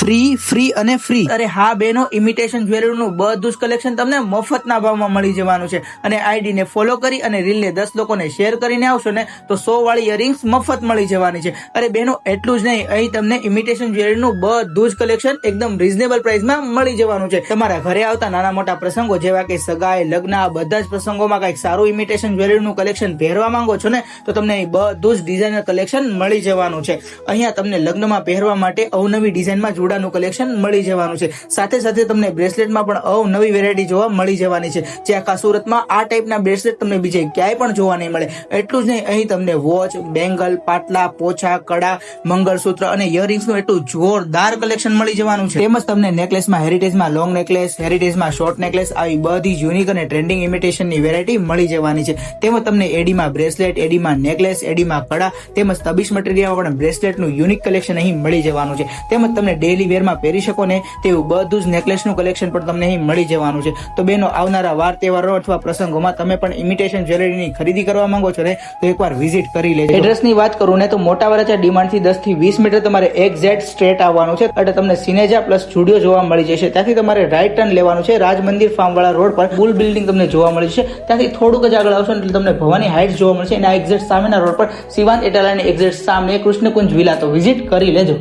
Free અને free. અરે હા બેનો, ઇમિટેશન જ્વેલરીનું બધું જ કલેક્શન તમને મફતના ભાવમાં મળી જવાનું છે. અને આઈડી ને ફોલો કરી અને રીલને 10 લોકોને શેર કરીને આવશો ને તો 100 વાળી ઇયરિંગ્સ મફત મળી જવાની છે. અરે બેનો, એટલું જ નહીં, અહીં તમને ઇમિટેશન જ્વેલરીનું બધું જ કલેક્શન એકદમ રીઝનેબલ પ્રાઇસમાં મળી જવાનું છે. તમારા ઘરે આવતા નાના મોટા પ્રસંગો જેવા કે સગાઈ, લગ્ન, આ બધા જ પ્રસંગોમાં કંઈક સારું ઇમિટેશન જ્વેલરીનું કલેક્શન પહેરવા માંગો છો ને તો તમને અહીં બધું જ ડિઝાઇનર કલેક્શન મળી જવાનું છે. અહીંયા તમને લગ્નમાં પહેરવા માટે અવનવી ડિઝાઇનમાં જોડાનું કલેક્શન મળી જવાનું છે. સાથે સાથે તમને બ્રેસલેટમાં પણ અવનવી વેરાયટી જોવા મળી જવાની છે. જે આખા સુરતમાં આ ટાઈપના બ્રેસલેટ તમને બીજે ક્યાંય પણ જોવા નહીં મળે. એટલું જ નહીં, અહીં તમને વોચ, બેંગલ, પાટલા, પોછા, કડા, મંગળસૂત્ર અને ઇયરિંગ્સનું એટલું જોરદાર કલેક્શન મળી જવાનું છે. તેમજ તમને નેકલેસમાં હેરિટેજમાં લોંગ નેકલેસ, હેરિટેજમાં શોર્ટ નેકલેસ, આવી બધી યુનિક અને ટ્રેન્ડિંગ ઇમિટેશનની વેરાયટી મળી જવાની છે. તેમજ તમને એડીમાં બ્રેસલેટ, એડીમાં નેકલેસ, એડીમાં કડા તેમજ તબીશ મટીરિયલમાં પણ બ્રેસલેટનું યુનિક કલેક્શન અહીં મળી જવાનું છે. તેમજ તમને ડેઈલી વેરમાં પહેરી શકો ને તેવું બધું જ નેકલેસનું કલેક્શન પણ તમને અહીં મળી જવાનું છે. તો બેનો, આવનારા વાર તહેવારો અથવા પ્રસંગોમાં તમે પણ ઇમિટેશન જ્વેલરીની ખરીદી કરવા માંગો છો ને તો એકવાર વિઝિટ કરી લેજો. એડ્રેસની વાત કરું ને તો મોટા વરાછા ડીમાર્ટથી 10 થી 20 મીટર તમારે એક્ઝેક્ટ સ્ટ્રેટ આવવાનું છે. એટલે તમને સિનેજા પ્લસ સ્ટુડિયો જોવા મળી જશે. ત્યાંથી તમારે રાઈટ ટર્ન લેવાનું છે. રાજ મંદિર ફાર્મ વાળા રોડ પર બુલ બિલ્ડિંગ તમને જોવા મળી જશે. ત્યાંથી થોડુંક જ આગળ આવશો એટલે તમને ભવાની હાઇટ્સ જોવા મળશે. એના એક્ઝેક્ટ સામેના રોડ પર શિવાંત એટાલાની એક્ઝેક્ટ સામે કૃષ્ણકુંજ વિલા. તો વિઝિટ કરી લેજો.